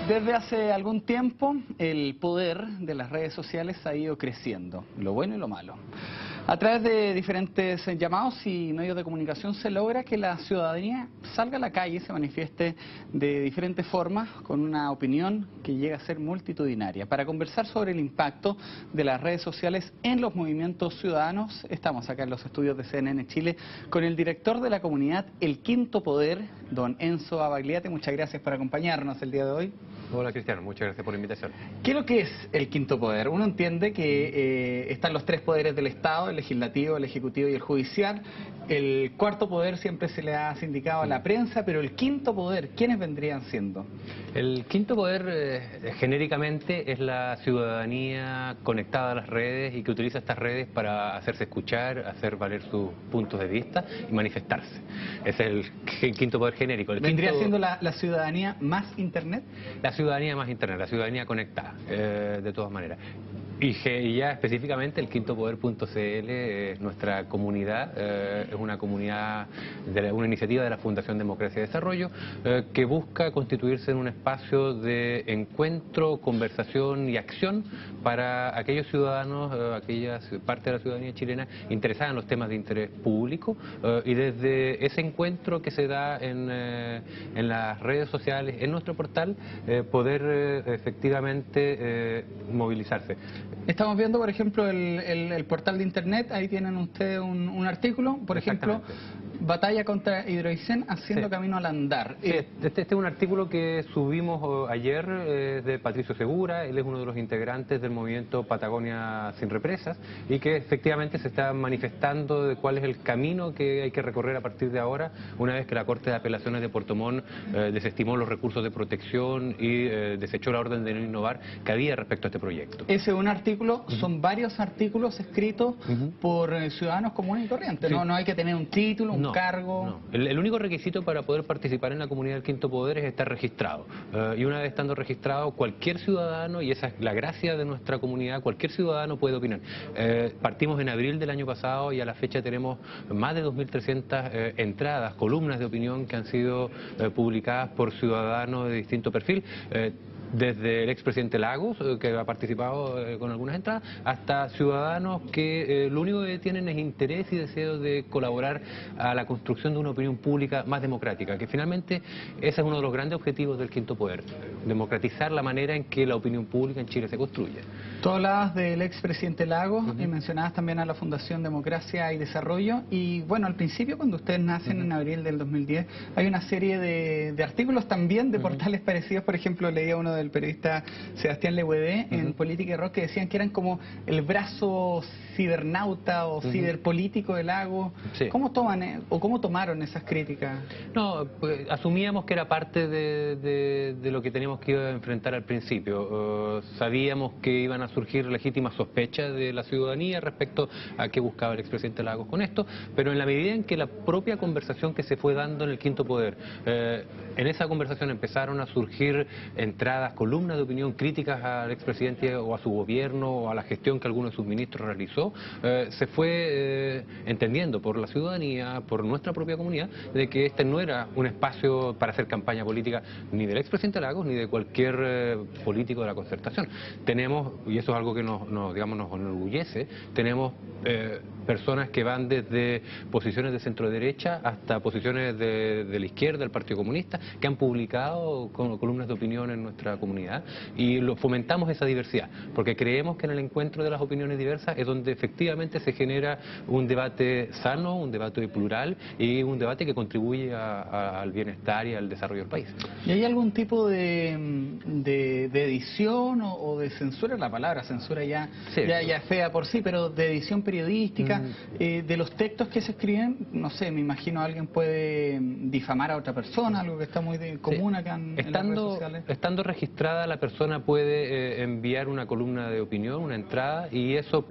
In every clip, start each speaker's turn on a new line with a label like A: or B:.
A: Desde hace algún tiempo el poder de las redes sociales ha ido creciendo, lo bueno y lo malo. A través de diferentes llamados y medios de comunicación se logra que la ciudadanía salga a la calle, se manifieste de diferentes formas con una opinión que llega a ser multitudinaria. Para conversar sobre el impacto de las redes sociales en los movimientos ciudadanos, estamos acá en los estudios de CNN Chile con el director de la comunidad El Quinto Poder, don Enzo Abagliate. Muchas gracias por acompañarnos el día de hoy.
B: Hola Cristiano, muchas gracias por la invitación.
A: ¿Qué es lo que es el quinto poder? Uno entiende que están los tres poderes del Estado, el legislativo, el ejecutivo y el judicial. El cuarto poder siempre se le ha indicado a la prensa, pero el quinto poder, ¿quiénes vendrían siendo?
B: El quinto poder genéricamente es la ciudadanía conectada a las redes y que utiliza estas redes para hacerse escuchar, hacer valer sus puntos de vista y manifestarse. Ese es el quinto poder genérico.
A: ¿Vendría siendo la ciudadanía más Internet?
B: La ciudadanía más Internet, la ciudadanía conectada, de todas maneras. Y ya específicamente el quintopoder.cl es nuestra comunidad, es una comunidad, una iniciativa de la Fundación Democracia y Desarrollo que busca constituirse en un espacio de encuentro, conversación y acción para aquellos ciudadanos, aquellas parte de la ciudadanía chilena interesada en los temas de interés público y desde ese encuentro que se da en las redes sociales, en nuestro portal, poder efectivamente movilizarse.
A: Estamos viendo, por ejemplo, el portal de internet, ahí tienen ustedes un artículo, por ejemplo, batalla contra Hidroicén haciendo camino al andar.
B: Sí, este es un artículo que subimos ayer de Patricio Segura, él es uno de los integrantes del movimiento Patagonia Sin Represas y que efectivamente se está manifestando de cuál es el camino que hay que recorrer a partir de ahora, una vez que la Corte de Apelaciones de Puerto Montt desestimó los recursos de protección y desechó la orden de no innovar que había respecto a este proyecto.
A: Ese es un artículo, son varios artículos escritos por ciudadanos comunes y corrientes,
B: sí.
A: No hay que tener un título, un cargo.
B: No. El único requisito para poder participar en la comunidad del Quinto Poder es estar registrado. Y una vez estando registrado, cualquier ciudadano, y esa es la gracia de nuestra comunidad, cualquier ciudadano puede opinar. Partimos en abril del año pasado y a la fecha tenemos más de 2.300 entradas, columnas de opinión que han sido publicadas por ciudadanos de distinto perfil. Desde el expresidente Lagos, que ha participado con algunas entradas, hasta ciudadanos que lo único que tienen es interés y deseo de colaborar a la construcción de una opinión pública más democrática, que finalmente ese es uno de los grandes objetivos del Quinto Poder, democratizar la manera en que la opinión pública en Chile se construye.
A: Tú hablabas del expresidente Lagos y mencionabas también a la Fundación Democracia y Desarrollo, y bueno, al principio cuando ustedes nacen en abril del 2010, hay una serie de artículos también de portales parecidos. Por ejemplo, leía uno del periodista Sebastián Leguedé en Política y Rock que decían que eran como el brazo cibernauta o ciberpolítico de Lagos. Sí. ¿Cómo toman o cómo tomaron esas críticas?
B: No, pues, asumíamos que era parte de lo que teníamos que enfrentar al principio. Sabíamos que iban a surgir legítimas sospechas de la ciudadanía respecto a qué buscaba el expresidente Lagos con esto, pero en la medida en que la propia conversación que se fue dando en el Quinto Poder, en esa conversación empezaron a surgir entradas, columnas de opinión críticas al expresidente o a su gobierno o a la gestión que alguno de sus ministros realizó, se fue entendiendo por la ciudadanía, por nuestra propia comunidad, de que este no era un espacio para hacer campaña política ni del expresidente Lagos ni de cualquier político de la Concertación. Tenemos, y eso es algo que nos enorgullece, tenemos personas que van desde posiciones de centro derecha hasta posiciones de la izquierda, del Partido Comunista, que han publicado columnas de opinión en nuestra comunidad y fomentamos esa diversidad, porque creemos que en el encuentro de las opiniones diversas es donde efectivamente se genera un debate sano, un debate plural y un debate que contribuye al bienestar y al desarrollo del país.
A: ¿Y hay algún tipo de edición o de censura? La palabra censura ya es fea por sí, pero de edición periodística, de los textos que se escriben, no sé, me imagino alguien puede difamar a otra persona, algo que está muy común acá en las redes sociales.
B: Estando registrada, la persona puede enviar una columna de opinión, una entrada, y esa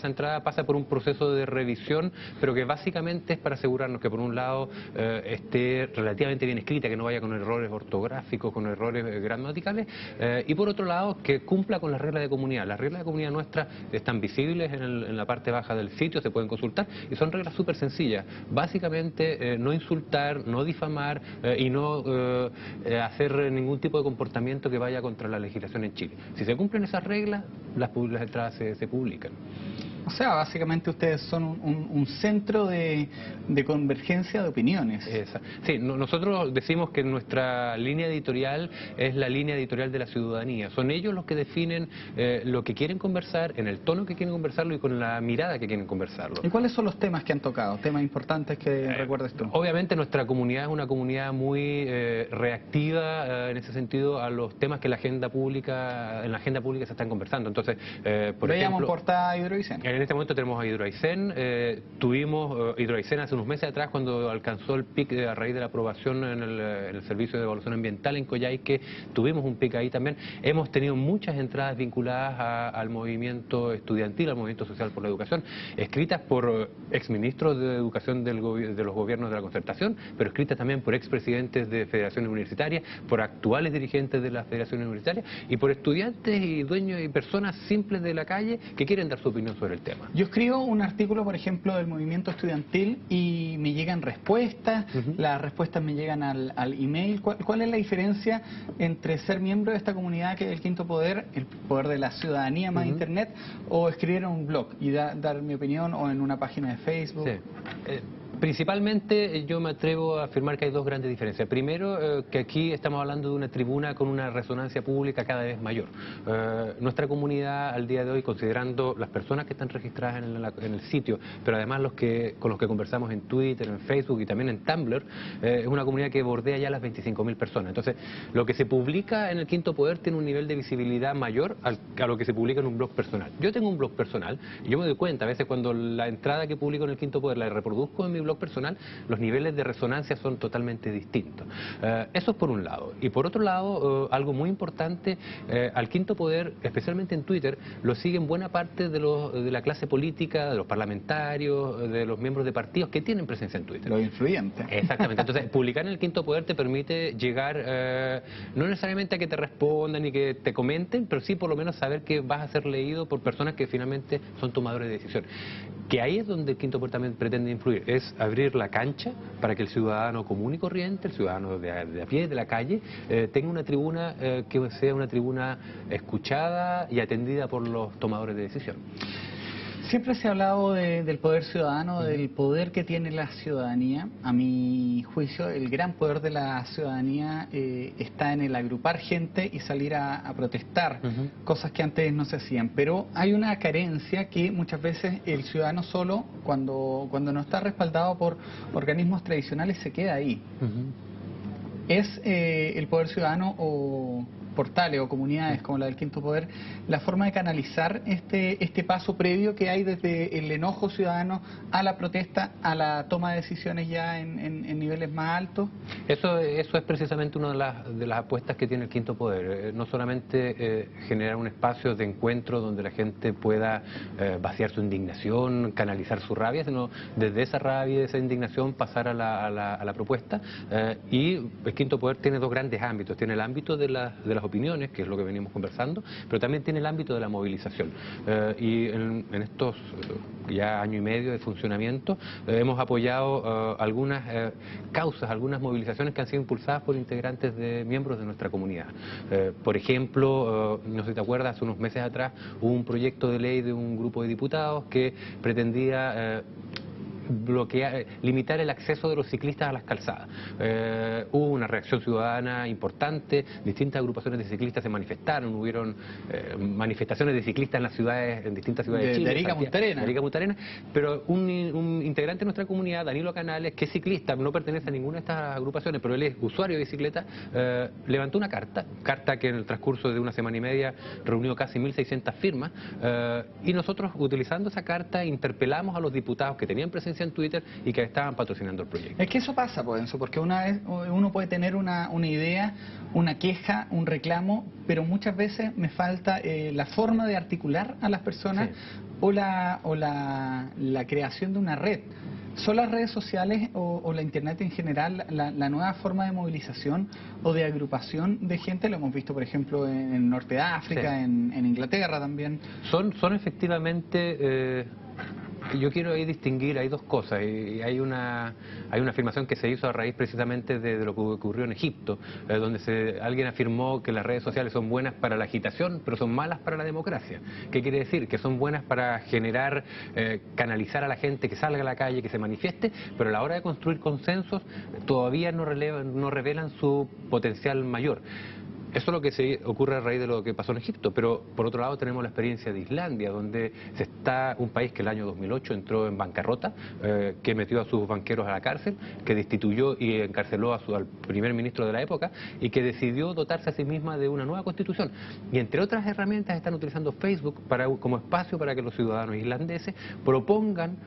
B: entrada pasa por un proceso de revisión, pero que básicamente es para asegurarnos que por un lado esté relativamente bien escrita, que no vaya con errores ortográficos, con errores gramaticales, y por otro lado que cumpla con las reglas de comunidad. Las reglas de comunidad nuestras están visibles en la parte baja del sitio, se pueden consultar, y son reglas súper sencillas. Básicamente, no insultar, no difamar y no hacer ningún tipo de comportamiento que vaya contra la legislación en Chile. Si se cumplen esas reglas, las entradas se publican.
A: O sea, básicamente ustedes son un centro de convergencia de opiniones.
B: Sí, nosotros decimos que nuestra línea editorial es la línea editorial de la ciudadanía. Son ellos los que definen lo que quieren conversar, en el tono que quieren conversarlo y con la mirada que quieren conversarlo.
A: ¿Y cuáles son los temas que han tocado? ¿Temas importantes que recuerdes tú?
B: Obviamente nuestra comunidad es una comunidad muy reactiva en ese sentido a los temas que en la agenda pública se están conversando. Entonces, por
A: Veíamos
B: ejemplo,
A: portada Hidroicén.
B: en este momento tenemos a Hidroaicén. Tuvimos Hidroaicén hace unos meses atrás cuando alcanzó el pic a raíz de la aprobación en el Servicio de Evaluación Ambiental en Coyhaique. Tuvimos un pic ahí también. Hemos tenido muchas entradas vinculadas al movimiento estudiantil, al movimiento social por la educación, escritas por exministros de educación de los gobiernos de la concertación, pero escritas también por expresidentes de federaciones universitarias, por actuales dirigentes de las federaciones universitarias y por estudiantes y dueños y personas simples de la calle que quieren dar su opinión sobre el tema.
A: Yo escribo un artículo, por ejemplo, del movimiento estudiantil y me llegan respuestas, las respuestas me llegan al email. ¿Cuál es la diferencia entre ser miembro de esta comunidad que es el Quinto Poder, el poder de la ciudadanía más internet, o escribir en un blog y dar mi opinión o en una página de Facebook?
B: Sí. Principalmente yo me atrevo a afirmar que hay dos grandes diferencias. Primero, que aquí estamos hablando de una tribuna con una resonancia pública cada vez mayor. Nuestra comunidad al día de hoy, considerando las personas que están registradas en el sitio, pero además con los que conversamos en Twitter, en Facebook y también en Tumblr, es una comunidad que bordea ya las 25.000 personas. Entonces, lo que se publica en el Quinto Poder tiene un nivel de visibilidad mayor a lo que se publica en un blog personal. Yo tengo un blog personal y yo me doy cuenta a veces cuando la entrada que publico en el Quinto Poder la reproduzco en mi blog personal, los niveles de resonancia son totalmente distintos. Eso es por un lado. Y por otro lado, algo muy importante, al Quinto Poder, especialmente en Twitter, lo siguen buena parte de la clase política, de los parlamentarios, de los miembros de partidos que tienen presencia en Twitter.
A: Los influyentes.
B: Exactamente. Entonces, publicar en el Quinto Poder te permite llegar, no necesariamente a que te respondan y que te comenten, pero sí por lo menos saber que vas a ser leído por personas que finalmente son tomadores de decisión. Que ahí es donde el Quinto Poder también pretende influir, es abrir la cancha para que el ciudadano común y corriente, el ciudadano de a pie, de la calle, tenga una tribuna que sea una tribuna escuchada y atendida por los tomadores de decisión.
A: Siempre se ha hablado del poder ciudadano, del poder que tiene la ciudadanía. A mi juicio, el gran poder de la ciudadanía está en el agrupar gente y salir a protestar, cosas que antes no se hacían. Pero hay una carencia que muchas veces el ciudadano solo, cuando no está respaldado por organismos tradicionales, se queda ahí. ¿Es el poder ciudadano o portales o comunidades como la del Quinto Poder la forma de canalizar este paso previo que hay desde el enojo ciudadano a la protesta, a la toma de decisiones ya en niveles más altos?
B: Eso es precisamente una de las apuestas que tiene el Quinto Poder. No solamente generar un espacio de encuentro donde la gente pueda vaciar su indignación, canalizar su rabia, sino desde esa rabia y esa indignación pasar a la propuesta. Y el Quinto Poder tiene dos grandes ámbitos. Tiene el ámbito de las opiniones, que es lo que venimos conversando, pero también tiene el ámbito de la movilización. Y en estos ya año y medio de funcionamiento hemos apoyado algunas causas, algunas movilizaciones que han sido impulsadas por integrantes de miembros de nuestra comunidad. Por ejemplo, no sé si te acuerdas, hace unos meses atrás hubo un proyecto de ley de un grupo de diputados que pretendía limitar el acceso de los ciclistas a las calzadas. Hubo una reacción ciudadana importante, distintas agrupaciones de ciclistas se manifestaron, hubieron manifestaciones de ciclistas en las ciudades, en distintas ciudades de Chile,
A: Arica Punta Arenas,
B: pero un integrante de nuestra comunidad, Danilo Canales, que es ciclista, no pertenece a ninguna de estas agrupaciones, pero él es usuario de bicicleta, levantó una carta que en el transcurso de una semana y media reunió casi 1.600 firmas, y nosotros, utilizando esa carta, interpelamos a los diputados que tenían presencia en Twitter y que estaban patrocinando el proyecto.
A: Es que eso pasa, pues, Enzo, porque una vez uno puede tener una idea, una queja, un reclamo, pero muchas veces me falta la forma de articular a las personas, sí, o la creación de una red. ¿Son las redes sociales o la internet en general la nueva forma de movilización o de agrupación de gente? Lo hemos visto, por ejemplo, en el norte de África, sí, en Inglaterra también.
B: Son efectivamente Yo quiero ahí distinguir, hay dos cosas, y hay una afirmación que se hizo a raíz precisamente de lo que ocurrió en Egipto, donde alguien afirmó que las redes sociales son buenas para la agitación, pero son malas para la democracia. ¿Qué quiere decir? Que son buenas para generar, canalizar a la gente que salga a la calle, que se manifieste, pero a la hora de construir consensos todavía no revelan su potencial mayor. Eso es lo que ocurre a raíz de lo que pasó en Egipto, pero por otro lado tenemos la experiencia de Islandia, donde un país que el año 2008 entró en bancarrota, que metió a sus banqueros a la cárcel, que destituyó y encarceló al primer ministro de la época y que decidió dotarse a sí misma de una nueva constitución. Y entre otras herramientas están utilizando Facebook como espacio para que los ciudadanos islandeses propongan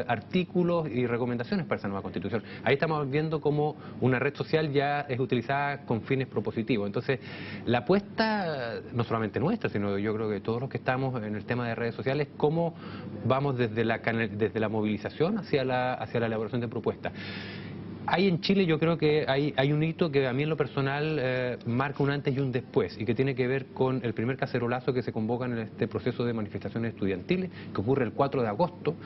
B: artículos y recomendaciones para esa nueva constitución. Ahí estamos viendo cómo una red social ya es utilizada con fines propositivos. Entonces, la apuesta, no solamente nuestra, sino yo creo que todos los que estamos en el tema de redes sociales, cómo vamos desde la movilización hacia la elaboración de propuestas. Hay en Chile, yo creo que hay un hito que a mí en lo personal marca un antes y un después, y que tiene que ver con el primer cacerolazo que se convoca en este proceso de manifestaciones estudiantiles, que ocurre el 4 de agosto,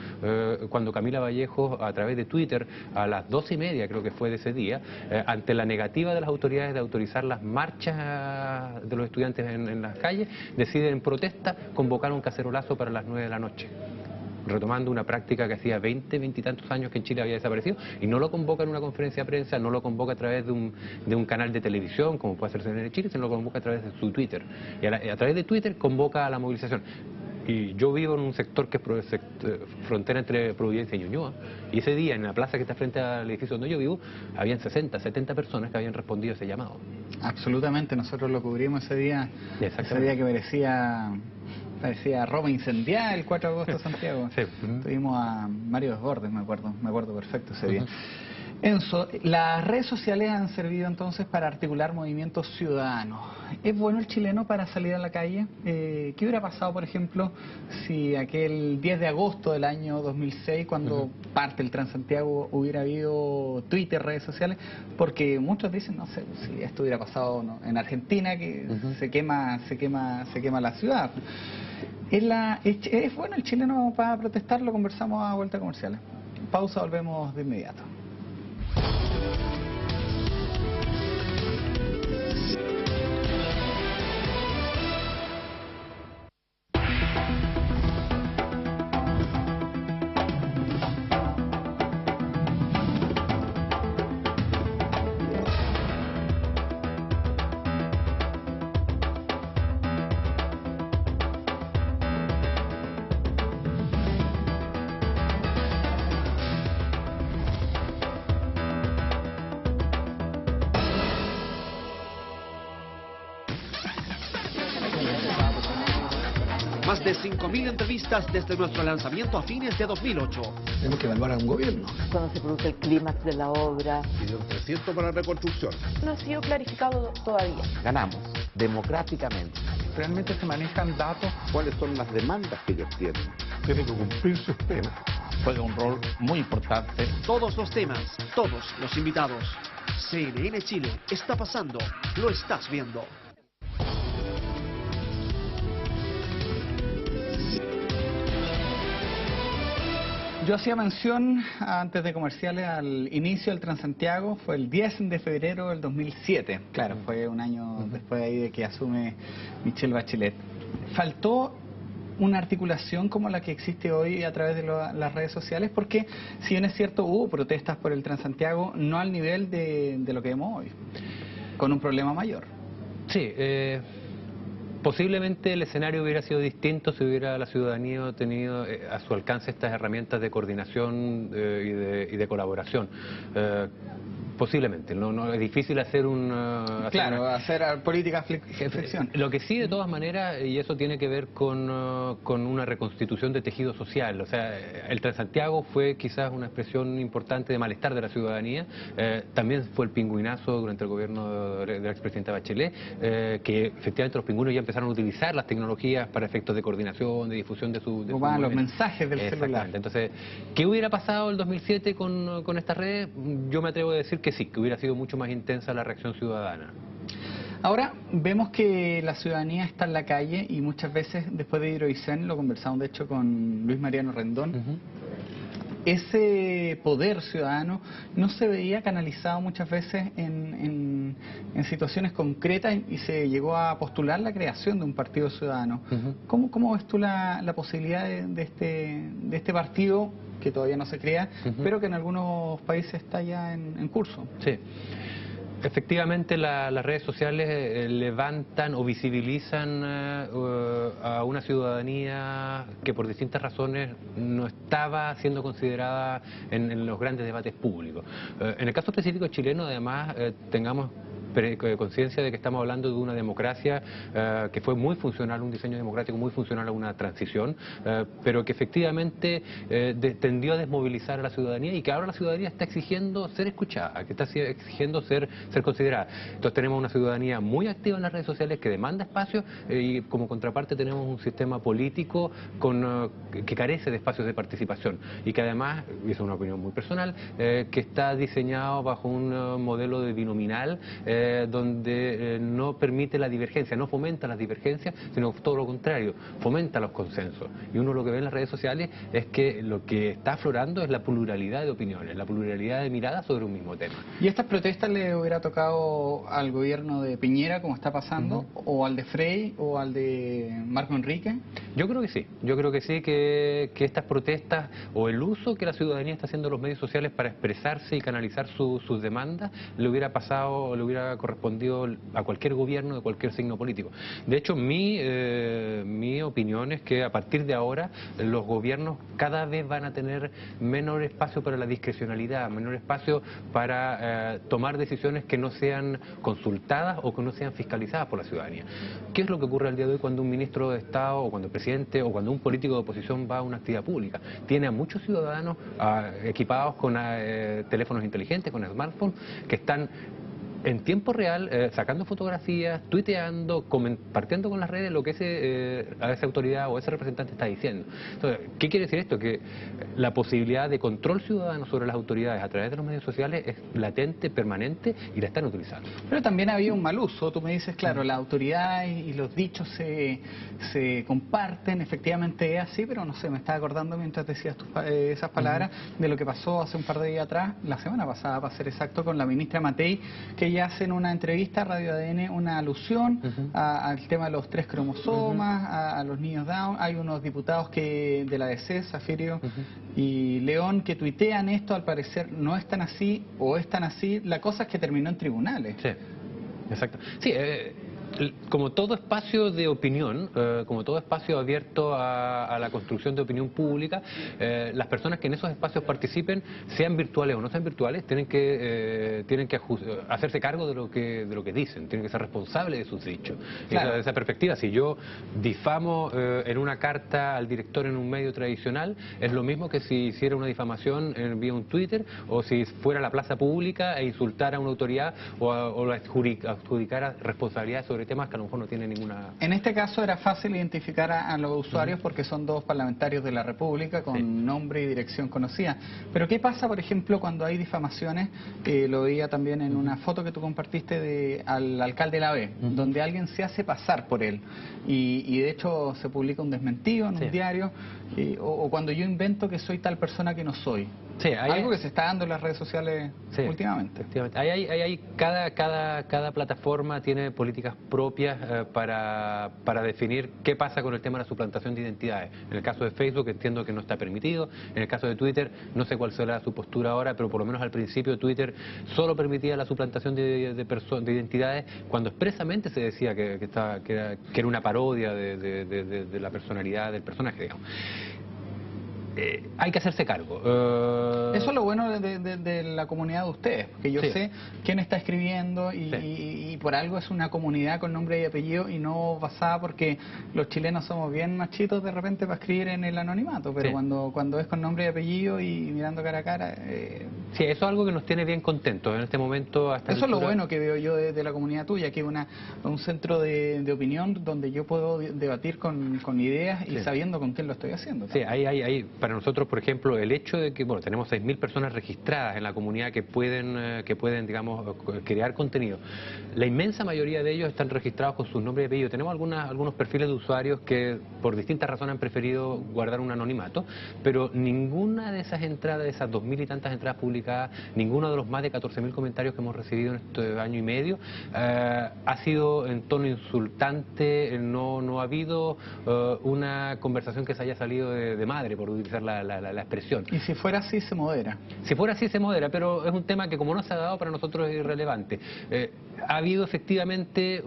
B: cuando Camila Vallejo, a través de Twitter, a las 12:30 creo que fue de ese día, ante la negativa de las autoridades de autorizar las marchas de los estudiantes en las calles, decide en protesta convocar un cacerolazo para las 9 de la noche. Retomando una práctica que hacía 20 y tantos años que en Chile había desaparecido, y no lo convoca en una conferencia de prensa, no lo convoca a través de un canal de televisión, como puede hacerse en Chile, sino lo convoca a través de su Twitter. Y a través de Twitter convoca a la movilización. Y yo vivo en un sector que es frontera entre Providencia y Ñuñoa, y ese día en la plaza que está frente al edificio donde yo vivo, habían 60, 70 personas que habían respondido a ese llamado.
A: Absolutamente, nosotros lo cubrimos ese día que parecía Roma incendiada el 4 de agosto de Santiago.
B: Sí.
A: Tuvimos a Mario Desbordes, me acuerdo perfecto ese día. Enzo, las redes sociales han servido entonces para articular movimientos ciudadanos. ¿Es bueno el chileno para salir a la calle? ¿Qué hubiera pasado, por ejemplo, si aquel 10 de agosto del año 2006, cuando parte el Transantiago, hubiera habido Twitter, redes sociales? Porque muchos dicen, no sé, si esto hubiera pasado en Argentina, que se quema la ciudad. ¿Es bueno el chileno para protestar? Lo conversamos a vuelta comerciales. Pausa, volvemos de inmediato.
C: Más de 5.000 entrevistas desde nuestro lanzamiento a fines de 2008.
D: Tenemos que evaluar a un gobierno.
E: Cuando se produce el clímax de la obra.
D: Pidió 300 para la reconstrucción.
E: No ha sido clarificado todavía.
F: Ganamos democráticamente.
A: ¿Realmente se manejan datos?
F: ¿Cuáles son las demandas que ellos tienen?
D: Tiene que cumplir sus penas.
F: Juega un rol muy importante.
C: Todos los temas, todos los invitados. CNN Chile está pasando, lo estás viendo.
A: Yo hacía mención antes de comerciales al inicio del Transantiago, fue el 10 de febrero del 2007. Claro, fue un año después de ahí de que asume Michelle Bachelet. Faltó una articulación como la que existe hoy a través de las redes sociales, porque si bien es cierto hubo protestas por el Transantiago, no al nivel de lo que vemos hoy, con un problema mayor.
B: Sí, posiblemente el escenario hubiera sido distinto si hubiera la ciudadanía tenido a su alcance estas herramientas de coordinación y de colaboración. Posiblemente, no es difícil hacer
A: hacer política flexión.
B: Lo que sí, de todas maneras, y eso tiene que ver con una reconstitución de tejido social. O sea, el Transantiago fue quizás una expresión importante de malestar de la ciudadanía. También fue el pingüinazo durante el gobierno de la expresidenta Bachelet, que efectivamente los pingüinos ya empezaron a utilizar las tecnologías para efectos de coordinación, de difusión de su
A: los mensajes del celular.
B: Entonces, ¿qué hubiera pasado el 2007 con estas redes? Yo me atrevo a decir que sí, que hubiera sido mucho más intensa la reacción ciudadana.
A: Ahora vemos que la ciudadanía está en la calle y muchas veces después de Hidroicén, lo conversamos de hecho con Luis Mariano Rendón, ese poder ciudadano no se veía canalizado muchas veces en situaciones concretas y se llegó a postular la creación de un partido ciudadano. ¿Cómo ves tú la posibilidad de este partido que todavía no se crea, pero que en algunos países está ya en curso?
B: Sí. Efectivamente, las redes sociales levantan o visibilizan a una ciudadanía que por distintas razones no estaba siendo considerada en los grandes debates públicos. En el caso específico chileno, además, tengamos conciencia de que estamos hablando de una democracia que fue muy funcional, un diseño democrático muy funcional a una transición, pero que efectivamente tendió a desmovilizar a la ciudadanía y que ahora la ciudadanía está exigiendo ser escuchada, que está exigiendo ser considerada. Entonces tenemos una ciudadanía muy activa en las redes sociales que demanda espacio y como contraparte tenemos un sistema político que carece de espacios de participación y que además, y es una opinión muy personal, que está diseñado bajo un modelo de binominal donde no permite la divergencia, no fomenta las divergencias, sino todo lo contrario, fomenta los consensos. Y uno lo que ve en las redes sociales es que lo que está aflorando es la pluralidad de opiniones, la pluralidad de miradas sobre un mismo tema.
A: ¿Y estas protestas le hubiera tocado al gobierno de Piñera, como está pasando, o al de Frey, o al de Marco Enrique?
B: Yo creo que sí, que estas protestas o el uso que la ciudadanía está haciendo de los medios sociales para expresarse y canalizar sus demandas le hubiera pasado, le hubiera correspondido a cualquier gobierno de cualquier signo político. De hecho, mi opinión es que a partir de ahora los gobiernos cada vez van a tener menor espacio para la discrecionalidad, menor espacio para tomar decisiones que no sean consultadas o que no sean fiscalizadas por la ciudadanía. ¿Qué es lo que ocurre al día de hoy cuando un ministro de Estado o cuando el presidente o cuando un político de oposición va a una actividad pública? Tiene a muchos ciudadanos equipados con teléfonos inteligentes, con smartphones, que están en tiempo real, sacando fotografías, tuiteando, compartiendo con las redes lo que a esa autoridad o ese representante está diciendo. Entonces, ¿qué quiere decir esto? Que la posibilidad de control ciudadano sobre las autoridades a través de los medios sociales es latente, permanente y la están utilizando.
A: Pero también había un mal uso. Tú me dices, claro, la autoridad y los dichos se comparten, efectivamente es así, pero no sé, me estaba acordando mientras decías esas palabras de lo que pasó hace un par de días atrás, la semana pasada, para ser exacto, con la ministra Matei, que ella hace en una entrevista a Radio ADN una alusión al tema de los 3 cromosomas, a los niños Down. Hay unos diputados de la DC, Zafirio y León, que tuitean esto, al parecer no es tan así o es tan así. La cosa es que terminó en tribunales.
B: Sí, exacto. Sí, como todo espacio de opinión, como todo espacio abierto a la construcción de opinión pública, las personas que en esos espacios participen, sean virtuales o no sean virtuales, tienen que hacerse cargo de lo que dicen, tienen que ser responsables de sus dichos. Claro. Desde esa perspectiva, si yo difamo en una carta al director en un medio tradicional, es lo mismo que si hiciera una difamación vía un Twitter, o si fuera a la plaza pública e insultara a una autoridad o la adjudicara responsabilidades sobre temas que a lo mejor no tienen ninguna...
A: En este caso era fácil identificar a los usuarios porque son 2 parlamentarios de la República con nombre y dirección conocida. Pero ¿qué pasa, por ejemplo, cuando hay difamaciones? Lo veía también en una foto que tú compartiste al alcalde de la B, donde alguien se hace pasar por él y de hecho se publica un desmentido en un diario, o cuando yo invento que soy tal persona que no soy. Sí, algo que se está dando en las redes sociales últimamente.
B: Cada plataforma tiene políticas propias para definir qué pasa con el tema de la suplantación de identidades. En el caso de Facebook entiendo que no está permitido, en el caso de Twitter no sé cuál será su postura ahora, pero por lo menos al principio Twitter solo permitía la suplantación de identidades cuando expresamente se decía que era una parodia de la personalidad del personaje, digamos. Hay que hacerse cargo.
A: Eso es lo bueno de la comunidad de ustedes, porque yo sé quién está escribiendo y por algo es una comunidad con nombre y apellido y no basada porque los chilenos somos bien machitos de repente para escribir en el anonimato, pero cuando es con nombre y apellido y mirando cara a cara...
B: Sí, eso es algo que nos tiene bien contentos en este momento.
A: Eso es lo bueno que veo yo de la comunidad tuya, que es un centro de opinión donde yo puedo debatir con ideas y sabiendo con quién lo estoy haciendo.
B: Sí, para nosotros, por ejemplo, el hecho de que, bueno, tenemos 6.000 personas registradas en la comunidad que pueden, digamos, crear contenido. La inmensa mayoría de ellos están registrados con sus nombres y apellidos. Tenemos algunos perfiles de usuarios que por distintas razones han preferido guardar un anonimato, pero ninguna de esas entradas, de esas 2.000 y tantas entradas publicadas, ninguno de los más de 14.000 comentarios que hemos recibido en este año y medio ha sido en tono insultante. No ha habido una conversación que se haya salido de madre, por utilizar la expresión.
A: Y si fuera así, se modera.
B: Si fuera así, se modera, pero es un tema que como no se ha dado, para nosotros es irrelevante. Ha habido efectivamente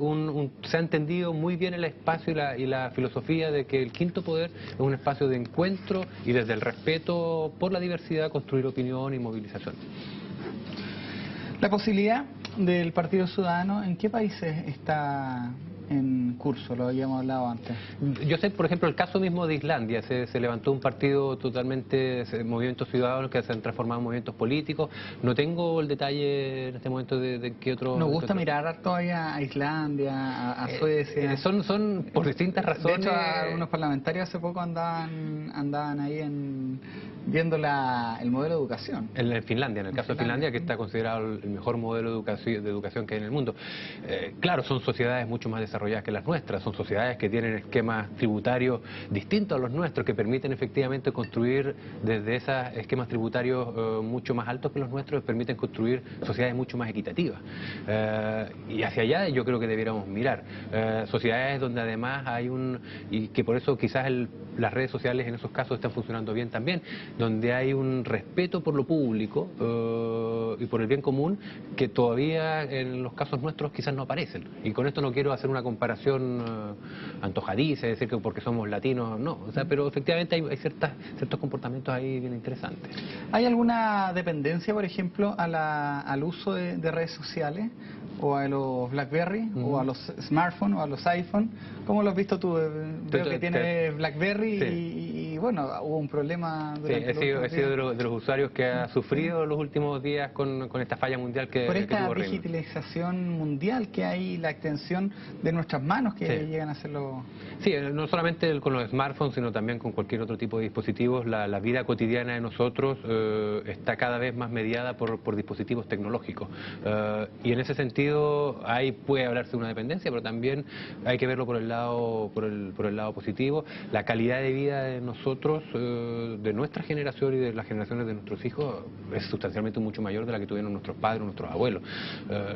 B: se ha entendido muy bien el espacio y la filosofía de que el quinto poder es un espacio de encuentro y desde el respeto por la diversidad construir opinión y movilización.
A: La posibilidad del Partido Ciudadano, ¿en qué países está en curso? Lo habíamos hablado antes.
B: Yo sé, por ejemplo, el caso mismo de Islandia. Se levantó un partido totalmente, movimientos ciudadanos que se han transformado en movimientos políticos. No tengo el detalle en este momento de qué otro...
A: Nos gusta mirar todavía a Islandia, a Suecia.
B: Son por distintas razones.
A: De hecho, algunos parlamentarios hace poco andaban ahí viendo el modelo de educación.
B: En Finlandia, en el caso de Finlandia, que está considerado el mejor modelo de educación que hay en el mundo. Claro, son sociedades mucho más desarrolladas que las nuestras, son sociedades que tienen esquemas tributarios distintos a los nuestros, que permiten efectivamente construir desde esos esquemas tributarios mucho más altos que los nuestros, permiten construir sociedades mucho más equitativas. Y hacia allá yo creo que debiéramos mirar. Sociedades donde además y que por eso quizás las redes sociales en esos casos están funcionando bien también, donde hay un respeto por lo público y por el bien común que todavía en los casos nuestros quizás no aparecen. Y con esto no quiero hacer una comparación antojadiza, es decir, que porque somos latinos, no. O sea, pero efectivamente hay ciertos comportamientos ahí bien interesantes.
A: ¿Hay alguna dependencia, por ejemplo, al uso de redes sociales? ¿O a los BlackBerry? ¿O a los smartphones? ¿O a los iPhone? ¿Cómo lo has visto tú? Veo que tienes BlackBerry y bueno, hubo un problema durante
B: he sido de los usuarios que ha sufrido los últimos días con esta falla mundial que
A: por esta
B: tuvo
A: digitalización mundial que hay, la extensión de nuestras manos que llegan a hacerlo.
B: Sí, no solamente con los smartphones, sino también con cualquier otro tipo de dispositivos. La vida cotidiana de nosotros está cada vez más mediada por dispositivos tecnológicos. Y en ese sentido ahí puede hablarse de una dependencia, pero también hay que verlo por el lado positivo. La calidad de vida de nosotros, de nuestra generación y de las generaciones de nuestros hijos, es sustancialmente mucho mayor de la que tuvieron nuestros padres, nuestros abuelos.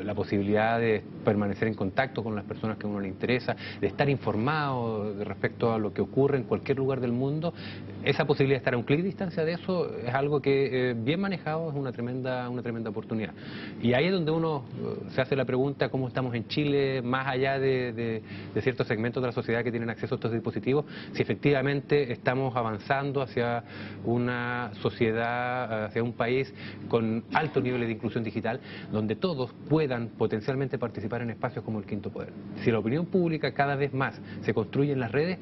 B: La posibilidad de permanecer en contacto con las personas que a uno le interesa, de estar informado respecto a lo que ocurre en cualquier lugar del mundo, esa posibilidad de estar a un clic de distancia de eso es algo que bien manejado es una tremenda oportunidad. Y ahí es donde uno se hace la pregunta cómo estamos en Chile, más allá de ciertos segmentos de la sociedad que tienen acceso a estos dispositivos, si efectivamente estamos avanzando hacia una sociedad, hacia un país con altos niveles de inclusión digital, donde todos puedan potencialmente participar en espacios como el quinto poder. Si la opinión pública cada vez más se construye en las redes,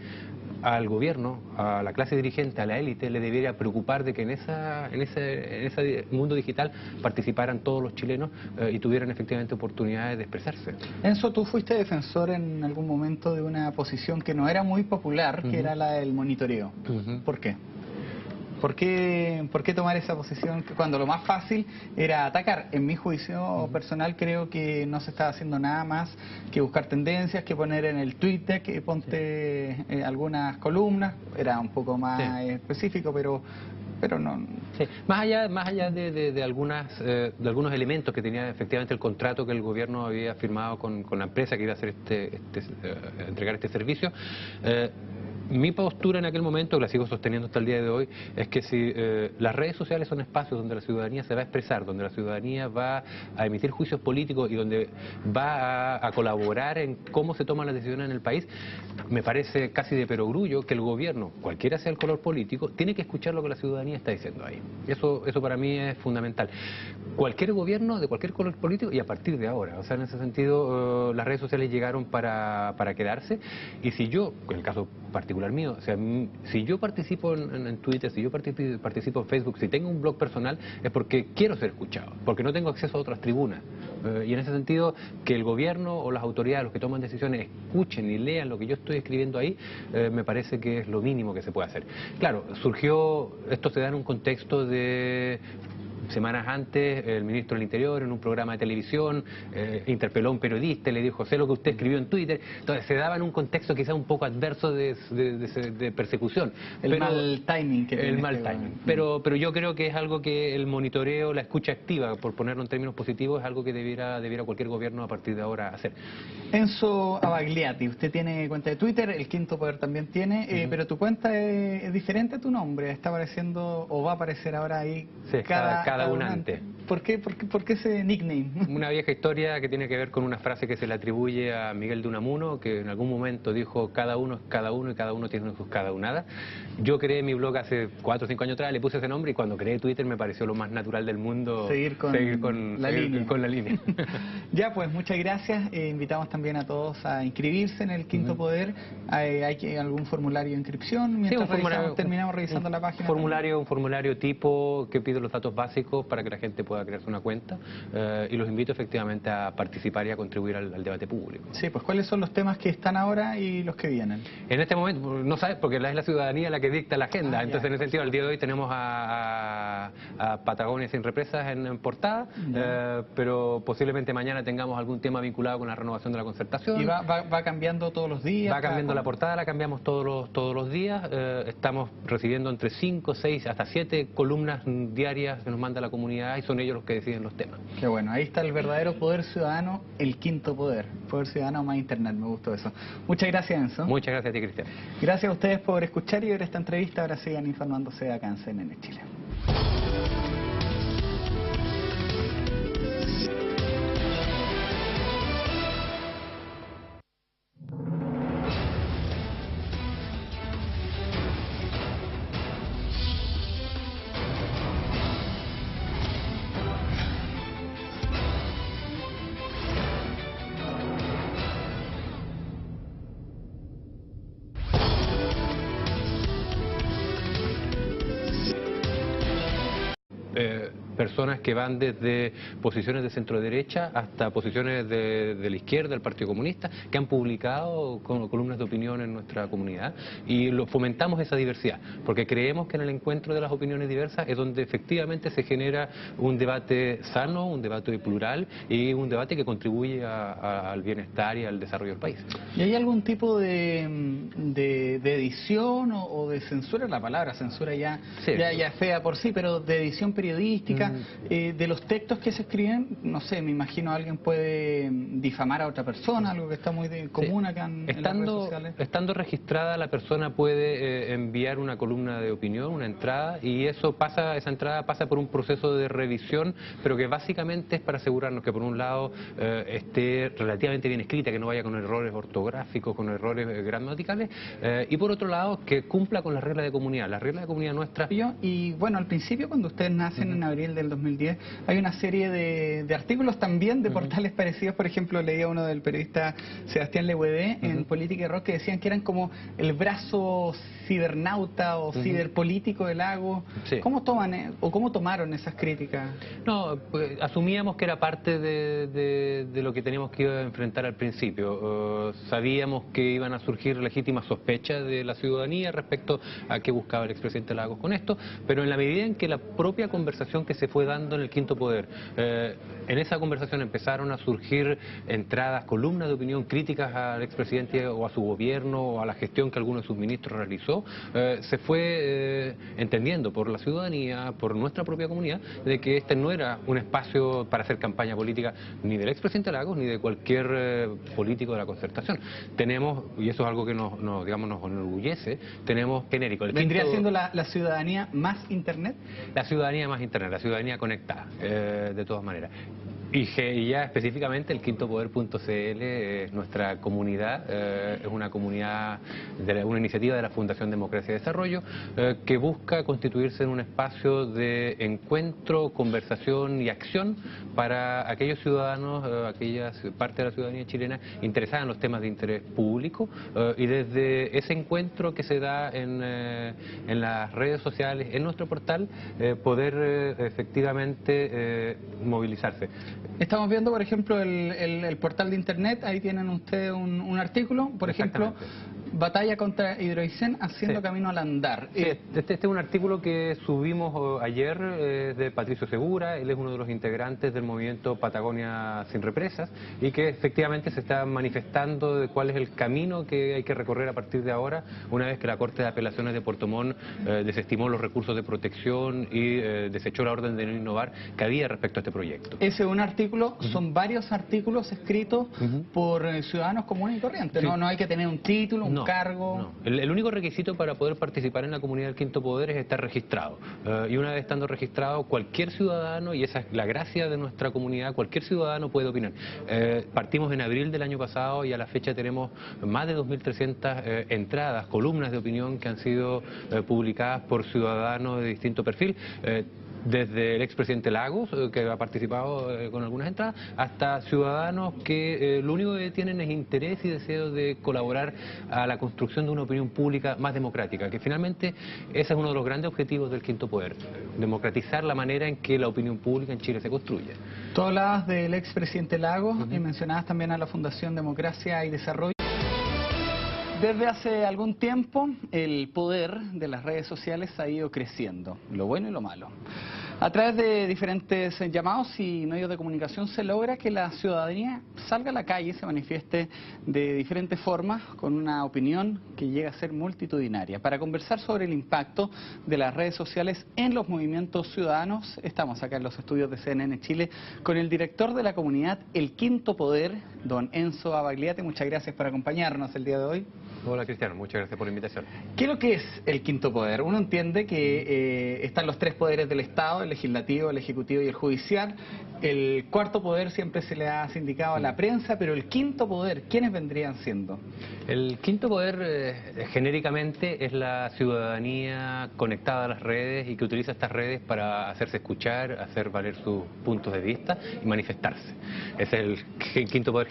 B: al gobierno, a la clase dirigente, a la élite, le debería preocupar de que en ese mundo digital participaran todos los chilenos y tuvieran efectivamente oportunidades de expresarse.
A: Enzo, tú fuiste defensor en algún momento de una posición que no era muy popular, que era la del monitoreo. ¿Por qué? ¿Por qué tomar esa posición cuando lo más fácil era atacar? En mi juicio personal creo que no se estaba haciendo nada más que buscar tendencias, que poner en el Twitter, que ponte algunas columnas, era un poco más específico, pero no.
B: Sí. Más allá de algunos elementos que tenía efectivamente el contrato que el gobierno había firmado con la empresa que iba a hacer entregar este servicio, mi postura en aquel momento, que la sigo sosteniendo hasta el día de hoy, es que si las redes sociales son espacios donde la ciudadanía se va a expresar, donde la ciudadanía va a emitir juicios políticos y donde va a colaborar en cómo se toman las decisiones en el país, me parece casi de perogrullo que el gobierno, cualquiera sea el color político, tiene que escuchar lo que la ciudadanía está diciendo ahí. Eso para mí es fundamental. Cualquier gobierno de cualquier color político y a partir de ahora. O sea, en ese sentido, las redes sociales llegaron para quedarse y si yo, en el caso particular mío. O sea, si yo participo en Twitter, si yo participo en Facebook, si tengo un blog personal, es porque quiero ser escuchado, porque no tengo acceso a otras tribunas. Y en ese sentido, que el gobierno o las autoridades, los que toman decisiones, escuchen y lean lo que yo estoy escribiendo ahí, me parece que es lo mínimo que se puede hacer. Claro, esto se da en un contexto de... Semanas antes, el ministro del Interior, en un programa de televisión, interpeló a un periodista y le dijo, sé lo que usted escribió en Twitter. Entonces, se daba en un contexto quizá un poco adverso de persecución.
A: Mal timing.
B: El mal timing. Pero yo creo que es algo que el monitoreo, la escucha activa, por ponerlo en términos positivos, es algo que debiera cualquier gobierno a partir de ahora hacer.
A: Enzo Abagliati, usted tiene cuenta de Twitter, el Quinto Poder también tiene, pero tu cuenta es diferente a tu nombre. Está apareciendo, o va a aparecer ahora ahí,
B: sí, cada unante.
A: ¿Por qué ese nickname?
B: Una vieja historia que tiene que ver con una frase que se le atribuye a Miguel de Unamuno, que en algún momento dijo, cada uno es cada uno y cada uno tiene sus cada unadas. Yo creé mi blog hace 4 o 5 años atrás, le puse ese nombre y cuando creé Twitter me pareció lo más natural del mundo seguir con la línea.
A: Ya, pues muchas gracias. Invitamos también a todos a inscribirse en el Quinto Poder. ¿Hay algún formulario de inscripción? Mientras terminamos revisando la página.
B: Un formulario tipo que pide los datos básicos para que la gente pueda crearse una cuenta y los invito efectivamente a participar y a contribuir al debate público.
A: Sí, pues ¿cuáles son los temas que están ahora y los que vienen?
B: En este momento, no sabes, porque es la ciudadanía la que dicta la agenda. Entonces, en ese sentido, el día de hoy tenemos a Patagonia sin represas en portada, pero posiblemente mañana tengamos algún tema vinculado con la renovación de la concertación.
A: ¿Y va cambiando todos los días?
B: Va cambiando la portada, la cambiamos todos los días. Estamos recibiendo entre 5, 6, hasta 7 columnas diarias que nos manda la comunidad y son ellos los que deciden los temas.
A: Qué bueno, ahí está el verdadero poder ciudadano, el Quinto Poder. Poder ciudadano más internet, me gustó eso. Muchas gracias, Enzo.
B: Muchas gracias a ti, Cristian.
A: Gracias a ustedes por escuchar y ver esta entrevista. Ahora sigan informándose acá en CNN Chile.
B: Personas que van desde posiciones de centro derecha hasta posiciones de la izquierda, el Partido Comunista, que han publicado columnas de opinión en nuestra comunidad y fomentamos esa diversidad, porque creemos que en el encuentro de las opiniones diversas es donde efectivamente se genera un debate sano, un debate plural y un debate que contribuye al bienestar y al desarrollo del país.
A: ¿Y hay algún tipo de edición o de censura? La palabra censura ya es fea por sí, pero de edición periodística, de los textos que se escriben, no sé, me imagino alguien puede difamar a otra persona, algo que está muy común acá en las redes sociales.
B: Estando registrada, la persona puede enviar una columna de opinión, una entrada, y esa entrada pasa por un proceso de revisión, pero que básicamente es para asegurarnos que por un lado esté relativamente bien escrita, que no vaya con errores ortográficos, con errores gramaticales, y por otro lado que cumpla con las reglas de comunidad. Las reglas de comunidad nuestras.
A: Y bueno, al principio cuando ustedes nacen en abril del 2010, hay una serie de artículos también de portales parecidos. Por ejemplo, leía uno del periodista Sebastián Leguedé en Política y Rock que decían que eran como el brazo cibernauta o ciberpolítico del Lago.
B: Sí.
A: ¿Cómo tomaron esas críticas?
B: No, pues, asumíamos que era parte de lo que teníamos que enfrentar al principio. Sabíamos que iban a surgir legítimas sospechas de la ciudadanía respecto a qué buscaba el expresidente Lagos con esto, pero en la medida en que la propia conversación que se fue dando en el Quinto Poder, en esa conversación empezaron a surgir entradas, columnas de opinión críticas al expresidente o a su gobierno o a la gestión que alguno de sus ministros realizó, se fue entendiendo por la ciudadanía, por nuestra propia comunidad, de que este no era un espacio para hacer campaña política ni del expresidente Lagos ni de cualquier político de la concertación. Tenemos, y eso es algo que nos enorgullece, tenemos genérico.
A: ¿Vendría siendo la ciudadanía más internet?
B: La ciudadanía más internet, la ciudadanía conectada, de todas maneras. Y ya específicamente el quintopoder.cl es nuestra comunidad, es una comunidad, una iniciativa de la Fundación Democracia y Desarrollo que busca constituirse en un espacio de encuentro, conversación y acción para aquellos ciudadanos, aquellas parte de la ciudadanía chilena interesada en los temas de interés público y desde ese encuentro que se da en las redes sociales, en nuestro portal, poder efectivamente movilizarse.
A: Estamos viendo, por ejemplo, el portal de internet, ahí tienen ustedes un artículo, por ejemplo, batalla contra Hidroicén haciendo camino al andar.
B: Sí, este es un artículo que subimos ayer de Patricio Segura, él es uno de los integrantes del movimiento Patagonia Sin Represas y que efectivamente se está manifestando de cuál es el camino que hay que recorrer a partir de ahora, una vez que la Corte de Apelaciones de Puerto Montt desestimó los recursos de protección y desechó la orden de no innovar que había respecto a este proyecto.
A: Ese es un artículo, son varios artículos escritos por ciudadanos comunes y corrientes,
B: Sí.
A: No hay que tener un título, un cargo.
B: No. El único requisito para poder participar en la comunidad del Quinto Poder es estar registrado. Y una vez estando registrado, cualquier ciudadano, y esa es la gracia de nuestra comunidad, cualquier ciudadano puede opinar. Partimos en abril del año pasado y a la fecha tenemos más de 2.300 entradas, columnas de opinión que han sido publicadas por ciudadanos de distinto perfil. Desde el expresidente Lagos, que ha participado con algunas entradas, hasta ciudadanos que lo único que tienen es interés y deseo de colaborar a la construcción de una opinión pública más democrática, que finalmente ese es uno de los grandes objetivos del Quinto Poder, democratizar la manera en que la opinión pública en Chile se construye.
A: Tú hablabas del expresidente Lagos y mencionabas también a la Fundación Democracia y Desarrollo. Desde hace algún tiempo el poder de las redes sociales ha ido creciendo, lo bueno y lo malo. A través de diferentes llamados y medios de comunicación se logra que la ciudadanía salga a la calle y se manifieste de diferentes formas con una opinión que llega a ser multitudinaria. Para conversar sobre el impacto de las redes sociales en los movimientos ciudadanos, estamos acá en los estudios de CNN Chile con el director de la comunidad El Quinto Poder, don Enzo Abagliate. Muchas gracias por acompañarnos el día de hoy.
B: Hola Cristiano, muchas gracias por la invitación.
A: ¿Qué es lo que es el Quinto Poder? Uno entiende que están los tres poderes del Estado, el legislativo, el ejecutivo y el judicial. El cuarto poder siempre se le ha sindicado a la prensa, pero el quinto poder, ¿quiénes vendrían siendo?
B: El quinto poder genéricamente es la ciudadanía conectada a las redes y que utiliza estas redes para hacerse escuchar, hacer valer sus puntos de vista y manifestarse. Es el quinto poder